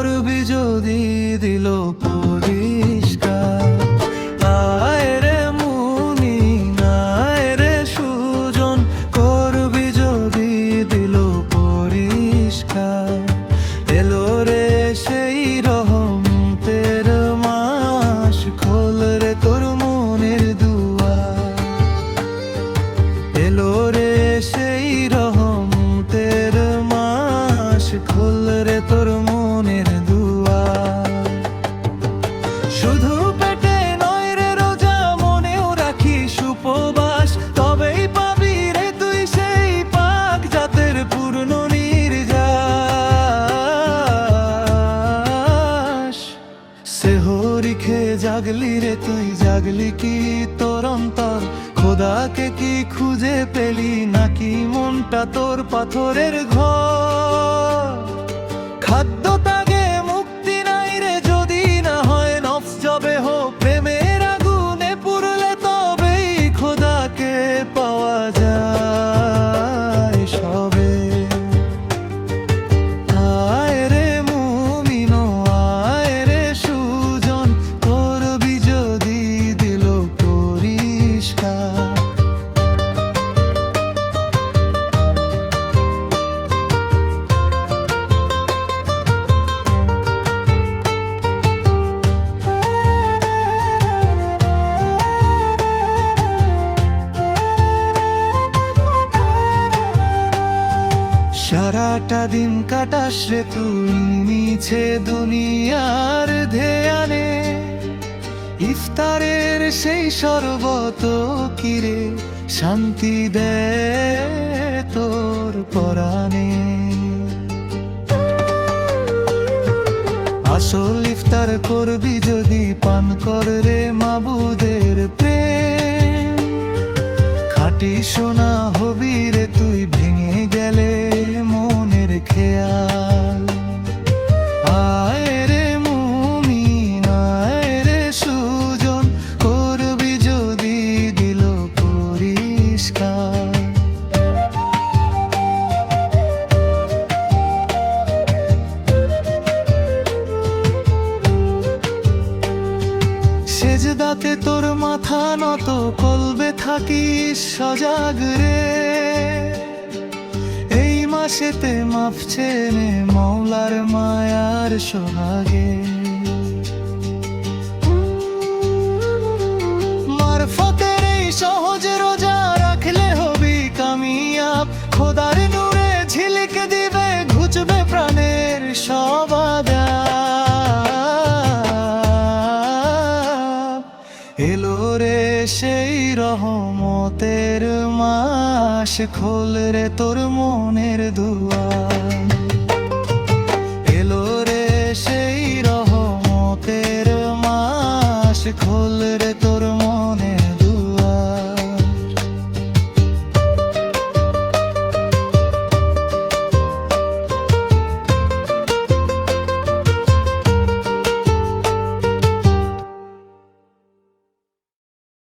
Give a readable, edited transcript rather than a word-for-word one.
করবি যদি দিল পরিষ্কার। আয় রে মুমিন আয় রে সুজন, করবি যদি দিল পরিষ্কার। এলো রে সেই রহমতের মাস, খোল রে তোর মনের দুয়ার। এলো রে সেই রহমতের মাস, খোল রে তোর মনের দুয়ার। শুধু পেটে নয় রে রোজা, মনেও রাখিস উপবাস, তবেই পাবি রে তুই সেই পাক জাতের পূর্ণ নির্যাস। সেহরি খেয়ে জাগলি রে তুই, জাগলি কি তোর অন্তর? খোদাকে কি খুঁজে পেলি, নাকি মনটা তোর পাথরের ঘর? খাদ্য ত্যাগে মুক্তি নাই রে যদি না হয় নফস জবে হো, প্রেমের আগুনে পুড়লে তবেই খোদাকে পাওয়া যায় সবে। আয় রে মুমিন আয় রে সুজন, করবি যদি দিল পরিষ্কার। সারাটা দিন কাটাস রে তুই নিচে দুনিয়ার ধ্যানে, ইফতারের সেই শরবত কিরে শান্তি দেয় তোর পরাণে। আসল ইফতার করবি যদি পান কর রে মাবুদের প্রেম, খাঁটি সোনা হবি রে তুই ভেঙে গেলে মনের খেয়াল। আয় রে মুমিন আয় রে সুজন, করবি যদি দিল পরিষ্কার। সেজদাতে তোর মাথা নত, কলবে থাকিস সজাগ রে। এই মাসেতে মাফ চেনে মওলার মায়ার সোহাগে। মারফতের এই সহজ রোজা রাখলে হবি কামিয়াব, খোদার নূরে ঝিলিক দিবে ঘুচবে প্রাণের সব আযাব। এলো রে সেই রহমতের মাস, খোল রে তোর মনের দুয়ার।